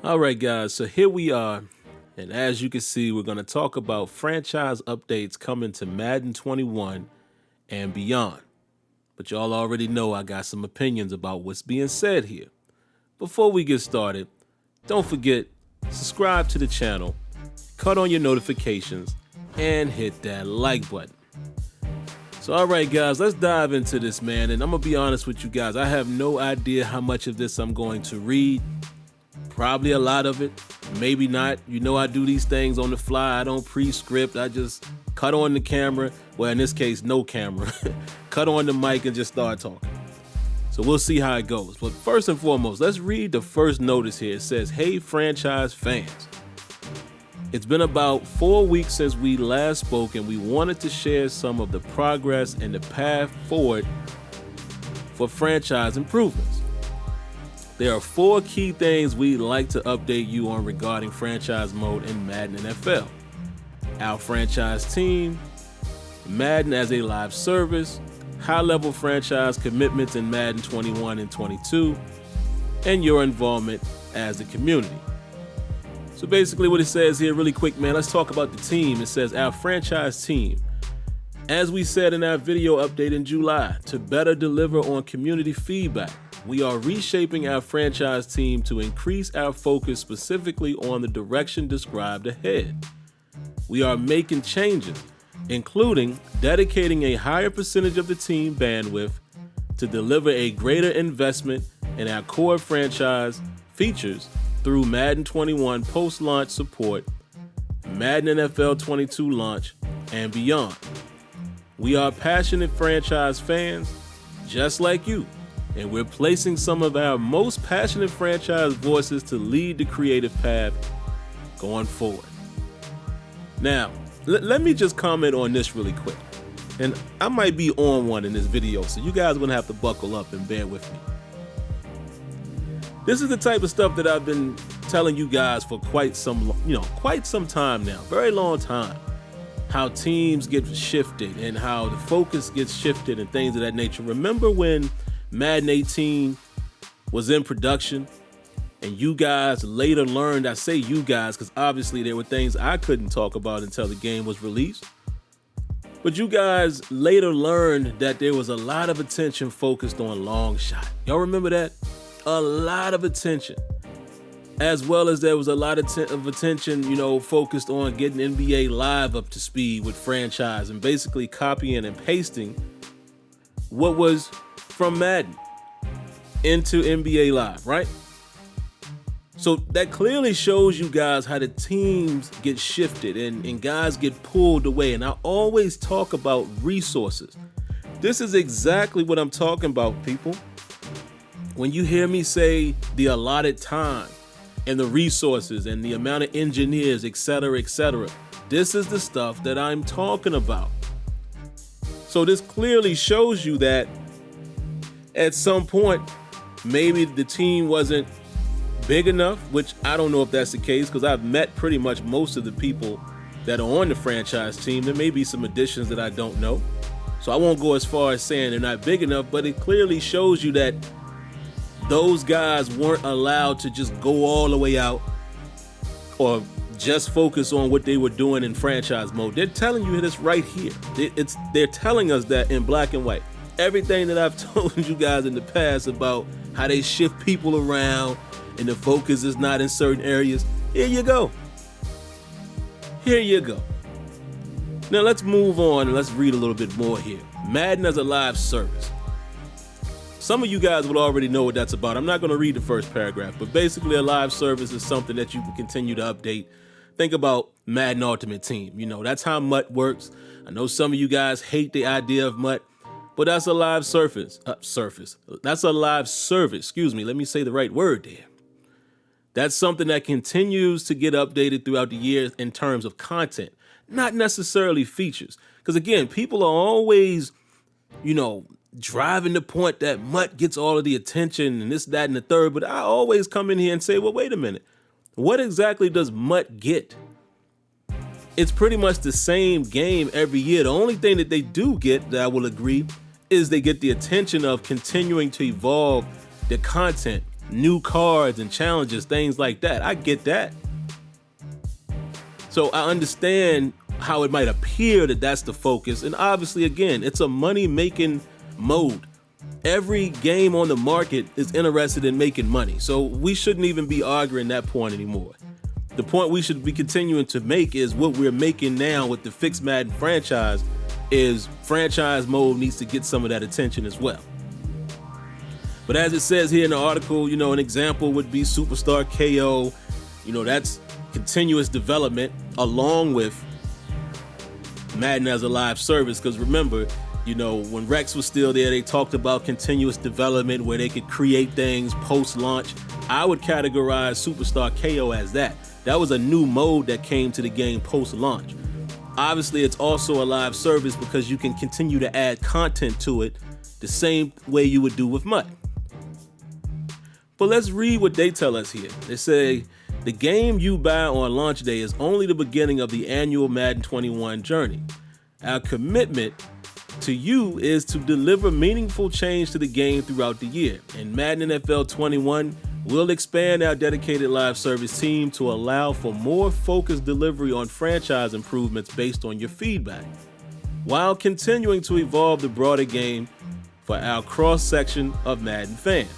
All right, guys, so here we are. And as you can see, we're going to talk about franchise updates coming to Madden 21 and beyond. But y'all already know I got some opinions about what's being said here. Before we get started, don't forget, subscribe to the channel, cut on your notifications, and hit that like button. So all right, guys, let's dive into this, man. And I'm going to be honest with you guys. I have no idea how much of this I'm going to read. Probably a lot of it, maybe not. You know I do these things on the fly. I don't pre-script. I just cut on the camera. Well, in this case, no camera. Cut on the mic and just start talking. So we'll see how it goes. But first and foremost, let's read the first notice here. It says, "Hey, franchise fans. It's been about 4 weeks since we last spoke, and we wanted to share some of the progress and the path forward for franchise improvements. There are 4 key things we'd like to update you on regarding franchise mode in Madden NFL. Our franchise team, Madden as a live service, high-level franchise commitments in Madden 21 and 22, and your involvement as a community." So basically what it says here, really quick, man, let's talk about the team. It says, "Our franchise team. As we said in our video update in July, to better deliver on community feedback, we are reshaping our franchise team to increase our focus specifically on the direction described ahead. We are making changes, including dedicating a higher percentage of the team bandwidth to deliver a greater investment in our core franchise features through Madden 21 post-launch support, Madden NFL 22 launch, and beyond. We are passionate franchise fans, just like you, and we're placing some of our most passionate franchise voices to lead the creative path going forward." Now, let me just comment on this really quick. And I might be on one in this video, so you guys are gonna have to buckle up and bear with me. This is the type of stuff that I've been telling you guys for quite some time now, very long time. How teams get shifted and how the focus gets shifted and things of that nature. Remember when Madden 18 was in production and you guys later learned, I say you guys because obviously there were things I couldn't talk about until the game was released, but you guys later learned that there was a lot of attention focused on long shot. Y'all remember that? A lot of attention, as well as there was a lot of attention, focused on getting NBA Live up to speed with franchise and basically copying and pasting what was from Madden into NBA Live, right? So that clearly shows you guys how the teams get shifted and guys get pulled away. And I always talk about resources. This is exactly what I'm talking about, people. When you hear me say the allotted time and the resources and the amount of engineers, etc., this is the stuff that I'm talking about. So this clearly shows you that at some point, maybe the team wasn't big enough, which I don't know if that's the case because I've met pretty much most of the people that are on the franchise team. There may be some additions that I don't know. So I won't go as far as saying they're not big enough, but it clearly shows you that those guys weren't allowed to just go all the way out or just focus on what they were doing in franchise mode. They're telling you this right here. They're telling us that in black and white. Everything that I've told you guys in the past about how they shift people around and the focus is not in certain areas. Here you go. Here you go. Now let's move on and let's read a little bit more here. Madden as a live service. Some of you guys will already know what that's about. I'm not going to read the first paragraph, but basically a live service is something that you can continue to update. Think about Madden Ultimate Team. That's how MUT works. I know some of you guys hate the idea of MUT, but that's a live surface. That's a live service. Excuse me. Let me say the right word there. That's something that continues to get updated throughout the years in terms of content, not necessarily features. Because again, people are always, driving the point that MUT gets all of the attention and this, that, and the third. But I always come in here and say, well, wait a minute. What exactly does MUT get? It's pretty much the same game every year. The only thing that they do get, that I will agree, is they get the attention of continuing to evolve the content new cards and challenges, things like that. I get that. So I understand how it might appear that that's the focus. And obviously, again, it's a money-making mode. Every game on the market is interested in making money. So we shouldn't even be arguing that point anymore. The point we should be continuing to make is what we're making now with the Fix Madden franchise is franchise mode needs to get some of that attention as well. But as it says here in the article, an example would be Superstar KO. That's continuous development along with Madden as a live service. Because remember, when Rex was still there, they talked about continuous development where they could create things post-launch. I would categorize Superstar KO as that. That was a new mode that came to the game post-launch. Obviously, it's also a live service because you can continue to add content to it the same way you would do with Madden. But let's read what they tell us here. They say, the game you buy on launch day is only the beginning of the annual Madden 21 journey. Our commitment to you is to deliver meaningful change to the game throughout the year. In Madden NFL 21, we'll expand our dedicated live service team to allow for more focused delivery on franchise improvements based on your feedback, while continuing to evolve the broader game for our cross-section of Madden fans.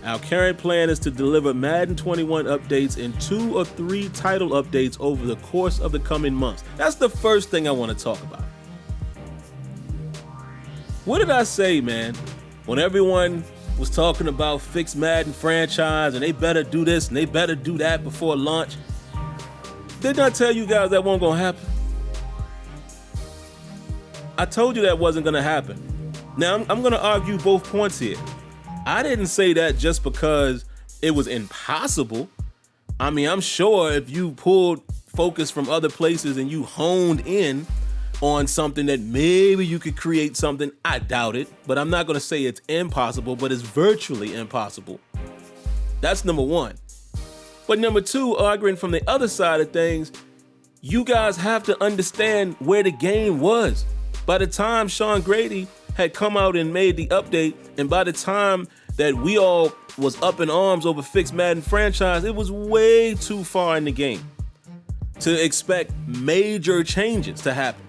Our current plan is to deliver Madden 21 updates and 2 or 3 title updates over the course of the coming months. That's the first thing I want to talk about. What did I say, man? When everyone was talking about Fix Madden franchise and they better do this and they better do that before launch, didn't I tell you guys that wasn't gonna happen? I told you that wasn't gonna happen. Now, I'm gonna argue both points here. I didn't say that just because it was impossible. I mean, I'm sure if you pulled focus from other places and you honed in on something that maybe you could create something, I doubt it, but I'm not gonna say it's impossible, but it's virtually impossible. That's number one. But number two, arguing from the other side of things, you guys have to understand where the game was. By the time Sean Grady had come out and made the update, and by the time that we all was up in arms over Fix Madden franchise, it was way too far in the game to expect major changes to happen.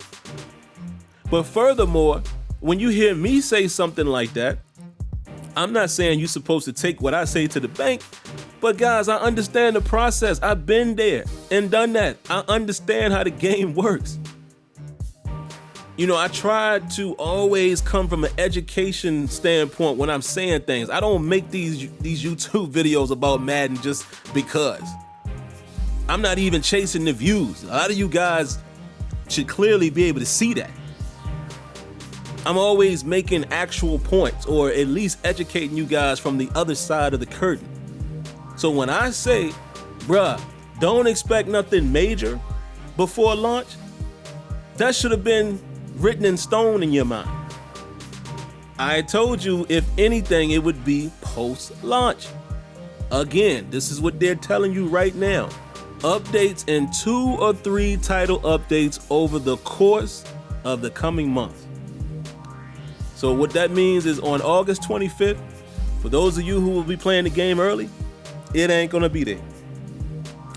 But furthermore, when you hear me say something like that, I'm not saying you're supposed to take what I say to the bank, but guys, I understand the process. I've been there and done that. I understand how the game works. I try to always come from an education standpoint when I'm saying things. I don't make these YouTube videos about Madden just because. I'm not even chasing the views. A lot of you guys should clearly be able to see that. I'm always making actual points, or at least educating you guys from the other side of the curtain. So when I say, bruh, don't expect nothing major before launch, that should have been written in stone in your mind. I told you, if anything, it would be post-launch. Again, this is what they're telling you right now. Updates and 2 or 3 title updates over the course of the coming months. So what that means is on August 25th, for those of you who will be playing the game early, it ain't gonna be there.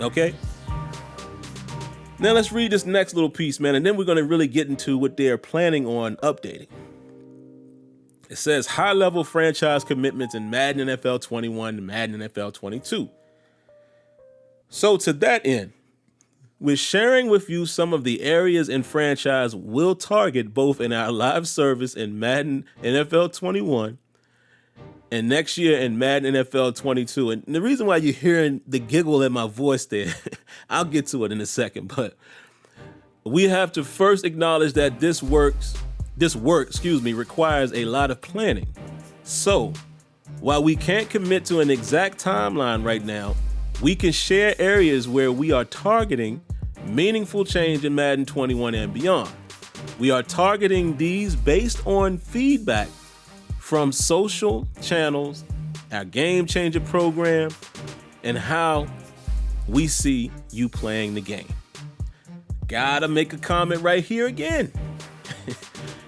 Okay? Now let's read this next little piece, man, and then we're gonna really get into what they're planning on updating. It says high-level franchise commitments in Madden NFL 21 and Madden NFL 22. So to that end, we're sharing with you some of the areas in franchise we'll target both in our live service in Madden NFL 21 and next year in Madden NFL 22. And the reason why you're hearing the giggle in my voice there, I'll get to it in a second, but we have to first acknowledge that this work, requires a lot of planning. So while we can't commit to an exact timeline right now, we can share areas where we are targeting meaningful change in Madden 21 and beyond. We are targeting these based on feedback from social channels, our Game Changer program, and how we see you playing the game. Gotta make a comment right here again.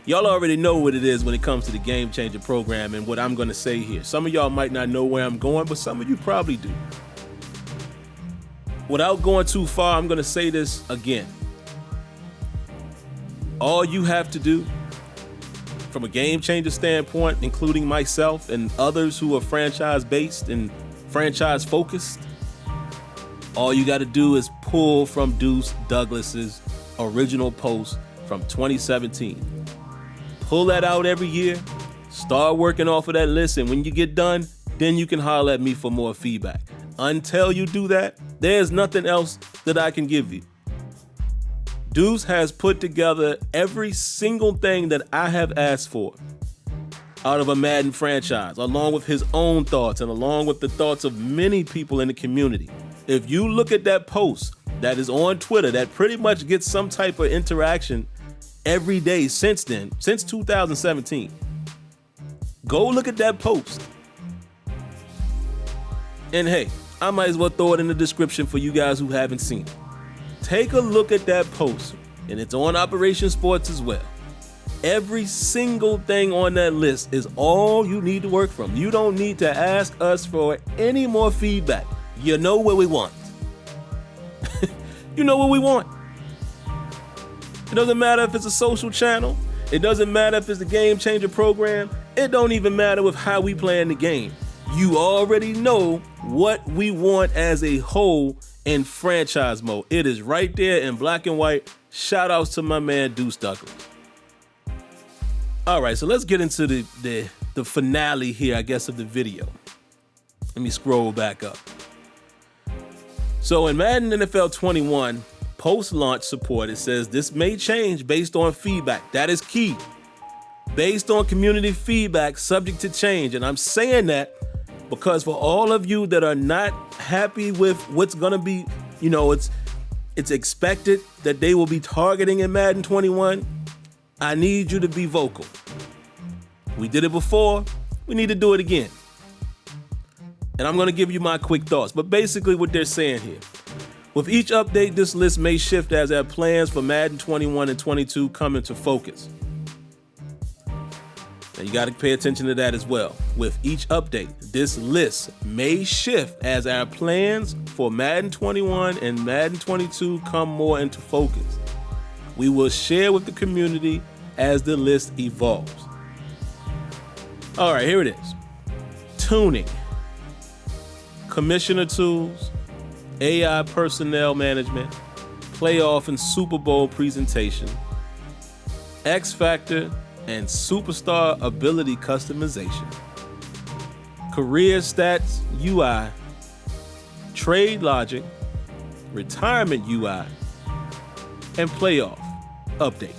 Y'all already know what it is when it comes to the Game Changer program and what I'm going to say here. Some of y'all might not know where I'm going, but some of you probably do. Without going too far, I'm going to say this again. All you have to do, from a Game Changer standpoint, including myself and others who are franchise-based and franchise-focused, all you got to do is pull from Deuce Douglas's original post from 2017. Pull that out every year, start working off of that list, and when you get done, then you can holler at me for more feedback. Until you do that, there's nothing else that I can give you. Deuce has put together every single thing that I have asked for out of a Madden franchise, along with his own thoughts and along with the thoughts of many people in the community. If you look at that post that is on Twitter that pretty much gets some type of interaction every day since then, since 2017, go look at that post. And hey, I might as well throw it in the description for you guys who haven't seen it. Take a look at that post, and it's on Operation Sports as well. Every single thing on that list is all you need to work from. You don't need to ask us for any more feedback. You know what we want. You know what we want. It doesn't matter if it's a social channel. It doesn't matter if it's a Game Changer program. It don't even matter with how we play in the game. You already know what we want as a whole in franchise mode. It is right there in black and white. Shout outs to my man Deuce Douglas. All right, so let's get into the finale here, I guess, of the video. Let me scroll back up. So in Madden NFL 21, post-launch support, it says this may change based on feedback. That is key. Based on community feedback, subject to change. And I'm saying that because for all of you that are not happy with what's going to be, it's expected that they will be targeting in Madden 21, I need you to be vocal. We did it before. We need to do it again. And I'm going to give you my quick thoughts. But basically what they're saying here, with each update, this list may shift as our plans for Madden 21 and 22 come into focus. And you got to pay attention to that as well. With each update, this list may shift as our plans for Madden 21 and Madden 22 come more into focus. We will share with the community as the list evolves. All right, here it is. Tuning, commissioner tools, AI personnel management, playoff and Super Bowl presentation, X Factor and superstar ability customization, career stats UI, trade logic, retirement UI, and playoff update.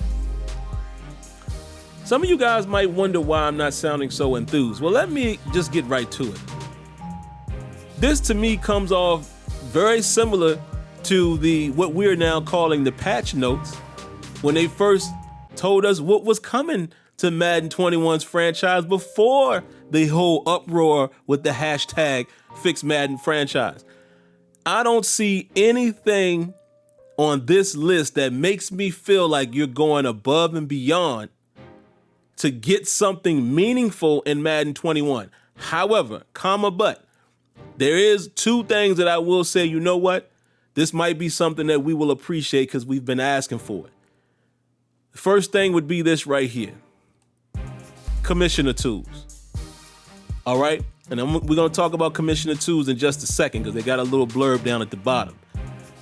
Some of you guys might wonder why I'm not sounding so enthused. Well, let me just get right to it. This to me comes off very similar to what we're now calling the patch notes when they first told us what was coming to Madden 21's franchise before the whole uproar with the hashtag Fix Madden Franchise. I don't see anything on this list that makes me feel like you're going above and beyond to get something meaningful in Madden 21. However, but there is two things that I will say, you know what? This might be something that we will appreciate because we've been asking for it. The first thing would be this right here. Commissioner tools. All right? And we're going to talk about commissioner tools in just a second because they got a little blurb down at the bottom.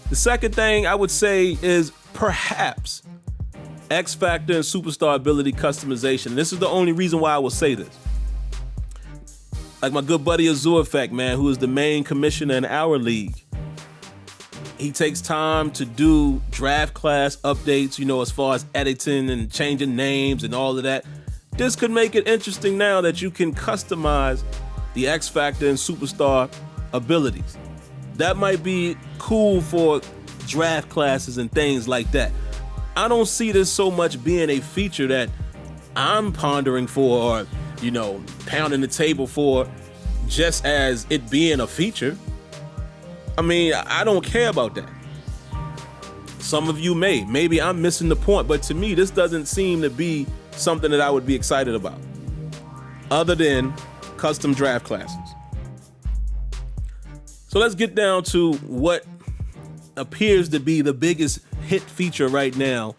The second thing I would say is perhaps X Factor and superstar ability customization. This is the only reason why I will say this. Like my good buddy Azure Effect, man, who is the main commissioner in our league. He takes time to do draft class updates, as far as editing and changing names and all of that. This could make it interesting now that you can customize the X Factor and superstar abilities. That might be cool for draft classes and things like that. I don't see this so much being a feature that I'm pondering for or, pounding the table for just as it being a feature. I mean, I don't care about that. Some of you maybe I'm missing the point, but to me, this doesn't seem to be something that I would be excited about, other than custom draft classes. So let's get down to what appears to be the biggest hit feature right now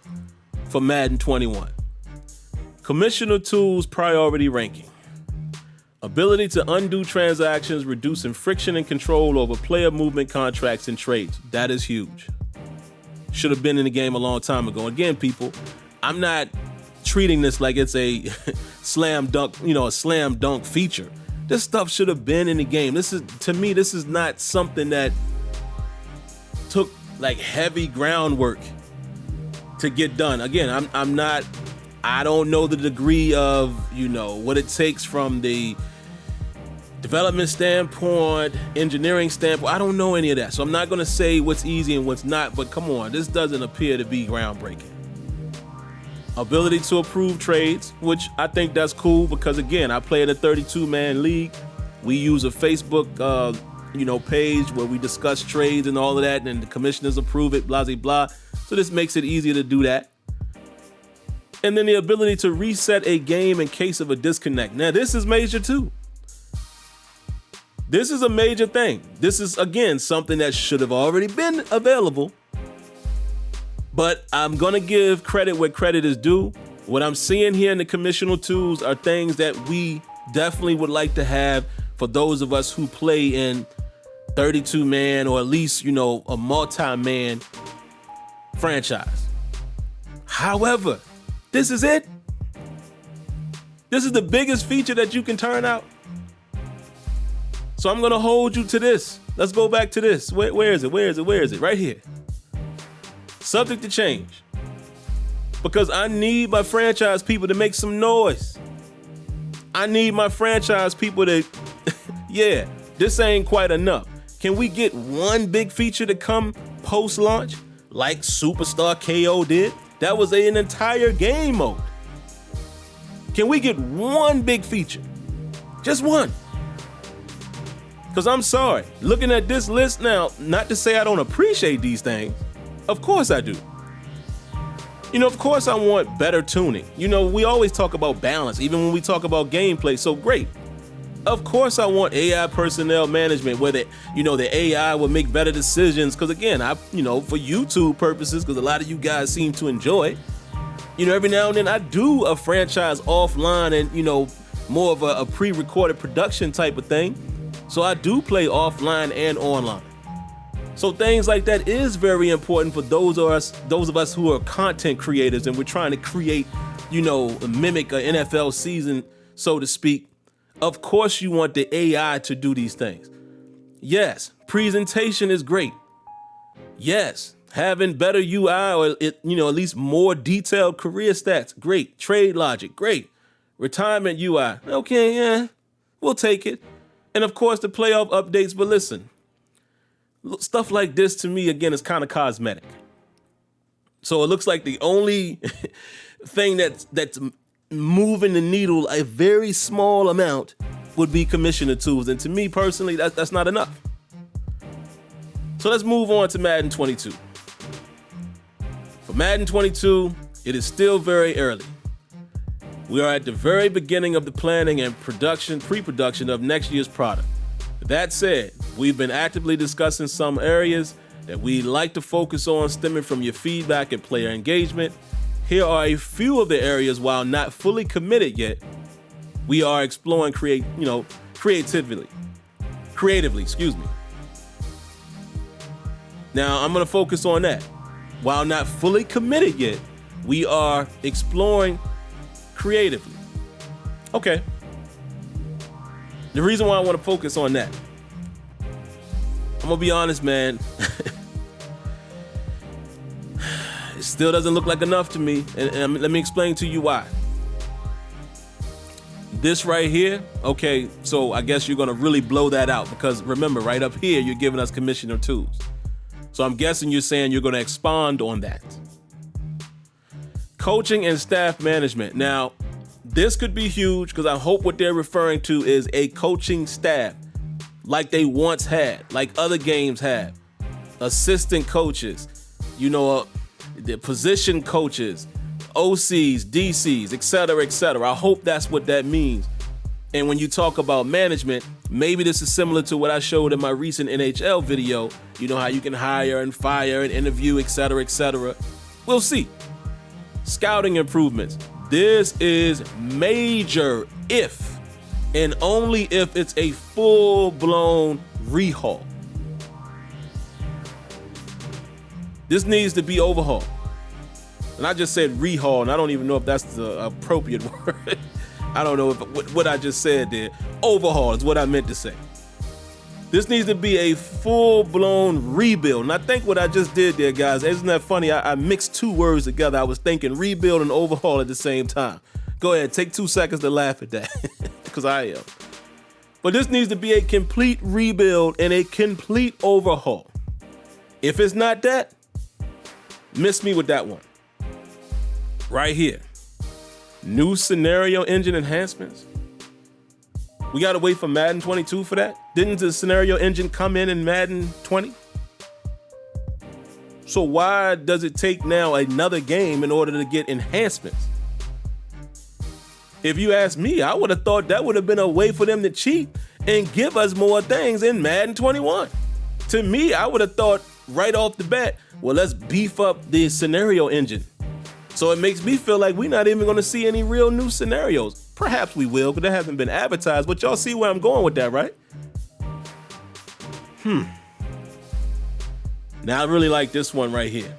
for Madden 21. Commissioner Tools priority ranking. Ability to undo transactions, reducing friction and control over player movement, contracts, and trades. That is huge. Should have been in the game a long time ago. Again, people, I'm not treating this like it's a slam dunk feature. This stuff should have been in the game. This is not something that took like heavy groundwork to get done. Again, I don't know the degree of, what it takes from the development standpoint, engineering standpoint. I don't know any of that. So I'm not going to say what's easy and what's not, but come on, this doesn't appear to be groundbreaking. Ability to approve trades, which I think that's cool because, again, I play in a 32-man league. We use a Facebook, page where we discuss trades and all of that, and the commissioners approve it, blah, blah, blah. So this makes it easier to do that. And then the ability to reset a game in case of a disconnect. Now, this is major too. This is a major thing. This is, again, something that should have already been available. But I'm going to give credit where credit is due. What I'm seeing here in the commissioner tools are things that we definitely would like to have for those of us who play in 32-man or at least, a multi-man franchise. However, this is it. This is the biggest feature that you can turn out. So I'm going to hold you to this. Let's go back to this. Where is it? Right here. Subject to change. Because I need my franchise people to make some noise. I need my franchise people to, yeah, this ain't quite enough. Can we get one big feature to come post-launch like Superstar KO did? That was an entire game mode. Can we get one big feature? Just one. Because I'm sorry, looking at this list now, not to say I don't appreciate these things. Of course I do. Of course I want better tuning. We always talk about balance, even when we talk about gameplay, so great. Of course I want AI personnel management where the AI will make better decisions. Because again, for YouTube purposes, because a lot of you guys seem to enjoy, every now and then I do a franchise offline and, more of a pre-recorded production type of thing. So I do play offline and online. So things like that is very important for those of us who are content creators and we're trying to create, mimic an NFL season, so to speak. Of course you want the AI to do these things. Yes, presentation is great. Yes, having better UI or at least more detailed career stats, great. Trade logic, great. Retirement UI, okay, yeah, we'll take it. And of course the playoff updates, but listen, stuff like this to me, again, is kind of cosmetic. So it looks like the only thing that's moving the needle a very small amount would be commissioner tools. And to me personally, that's not enough. So let's move on to Madden 22. For Madden 22, it is still very early. We are at the very beginning of the planning and pre-production of next year's product. That said, we've been actively discussing some areas that we like to focus on stemming from your feedback and player engagement. Here are a few of the areas while not fully committed yet. We are exploring creatively. Now, I'm going to focus on that. While not fully committed yet, we are exploring creatively. Okay. The reason why I want to focus on that, I'm going to be honest, man. It still doesn't look like enough to me. And let me explain to you why. This right here, okay, so I guess you're going to really blow that out because remember, right up here, you're giving us commissioner tools. So I'm guessing you're saying you're going to expand on that. Coaching and staff management. Now, this could be huge because I hope what they're referring to is a coaching staff like they once had, like other games have. Assistant coaches, the position coaches, OCs, DCs, etc., etc. I hope that's what that means. And when you talk about management, maybe this is similar to what I showed in my recent NHL video. You know how you can hire and fire and interview, etc., etc. We'll see. Scouting improvements. This is major if and only if it's a full-blown rehaul. This needs to be overhauled. And I just said rehaul, and I don't even know if that's the appropriate word. I don't know if what I just said there. Overhaul is what I meant to say. This needs to be a full-blown rebuild. And I think what I just did there, guys, isn't that funny? I mixed two words together. I was thinking rebuild and overhaul at the same time. Go ahead, take 2 seconds to laugh at that, because I am. But this needs to be a complete rebuild and a complete overhaul. If it's not that, miss me with that one. Right here. New scenario engine enhancements. We got to wait for Madden 22 for that? Didn't the scenario engine come in Madden 20? So why does it take now another game in order to get enhancements? If you ask me, I would have thought that would have been a way for them to cheat and give us more things in Madden 21. To me, I would have thought right off the bat, well, let's beef up the scenario engine. So it makes me feel like we're not even going to see any real new scenarios. Perhaps we will, but that hasn't been advertised. But y'all see where I'm going with that, right? Now I really like this one right here.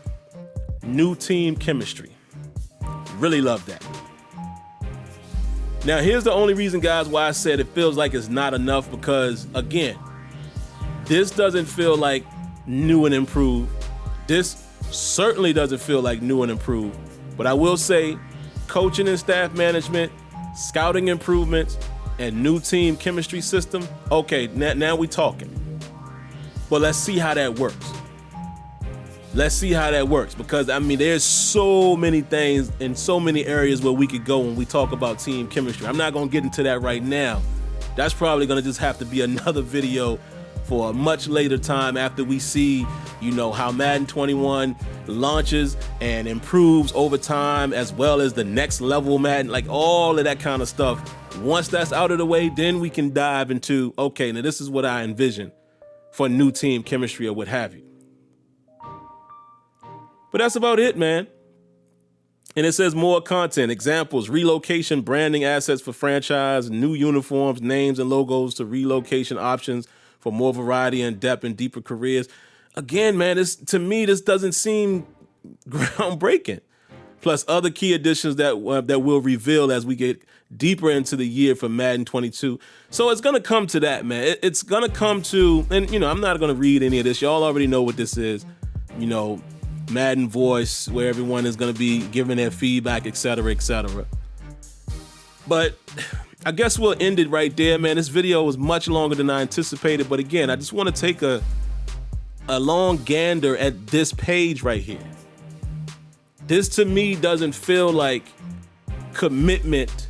New team chemistry. Really love that. Now here's the only reason, guys, why I said it feels like it's not enough, because again, this doesn't feel like new and improved. This certainly doesn't feel like new and improved. But I will say coaching and staff management, scouting improvements, and new team chemistry system. Okay, now we talking. But let's see how that works. Let's see how that works, because I mean, there's so many things in so many areas where we could go when we talk about team chemistry. I'm not going to get into that right now. That's probably going to just have to be another video for a much later time after we see, you know, how Madden 21 launches and improves over time, as well as the next level Madden, like all of that kind of stuff. Once that's out of the way, then we can dive into, okay, now this is what I envision for new team chemistry or what have you. But that's about it, man. And it says more content, examples, relocation, branding assets for franchise, new uniforms, names and logos to relocation options for more variety and depth and deeper careers. Again, man, to me, this doesn't seem groundbreaking. Plus other key additions that we'll reveal as we get deeper into the year for Madden 22. So it's going to come to that, man. It's going to come to, and you know, I'm not going to read any of this. Y'all already know what this is. You know, Madden Voice, where everyone is going to be giving their feedback, etc., etc. But I guess we'll end it right there, man. This video was much longer than I anticipated, but again, I just want to take a long gander at this page right here. This to me doesn't feel like commitment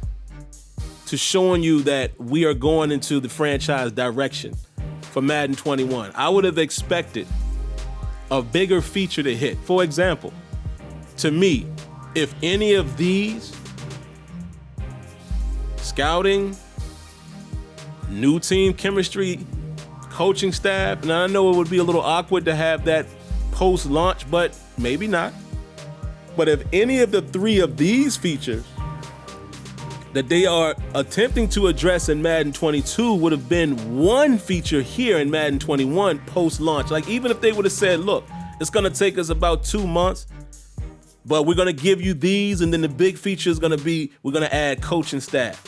to showing you that we are going into the franchise direction for Madden 21. I would have expected a bigger feature to hit. For example, to me, if any of these, scouting, new team chemistry, coaching staff, and I know it would be a little awkward to have that post-launch, but maybe not. But if any of the three of these features that they are attempting to address in Madden 22 would have been one feature here in Madden 21 post-launch, like even if they would have said, look, it's gonna take us about 2 months, but we're gonna give you these, and then the big feature is gonna be, we're gonna add coaching staff,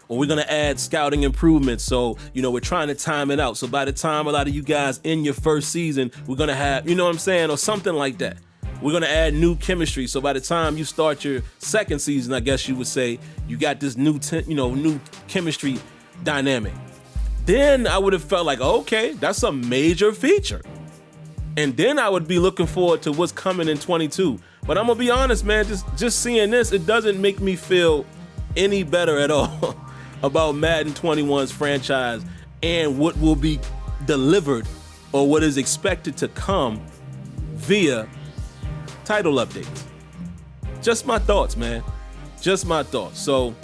or we're gonna add scouting improvements. So, you know, we're trying to time it out. So by the time a lot of you guys in your first season, we're gonna have, you know what I'm saying, or something like that. We're gonna add new chemistry. So by the time you start your second season, I guess you would say, you got this new chemistry dynamic. Then I would have felt like, okay, that's a major feature. And then I would be looking forward to what's coming in 22. But I'm gonna be honest, man, just seeing this, it doesn't make me feel any better at all about Madden 21's franchise and what will be delivered or what is expected to come via title updates. just my thoughts, man. Just my thoughts. So,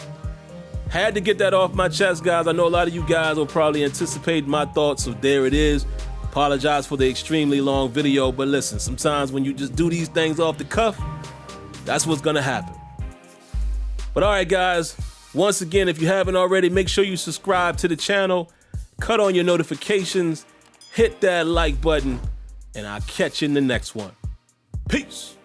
had to get that off my chest, guys. I know a lot of you guys will probably anticipate my thoughts, so there it is. Apologize for the extremely long video, but listen, sometimes when you just do these things off the cuff, that's what's gonna happen. But all right, guys, once again, if you haven't already, make sure you subscribe to the channel, cut on your notifications, hit that like button, and I'll catch you in the next one. Peace.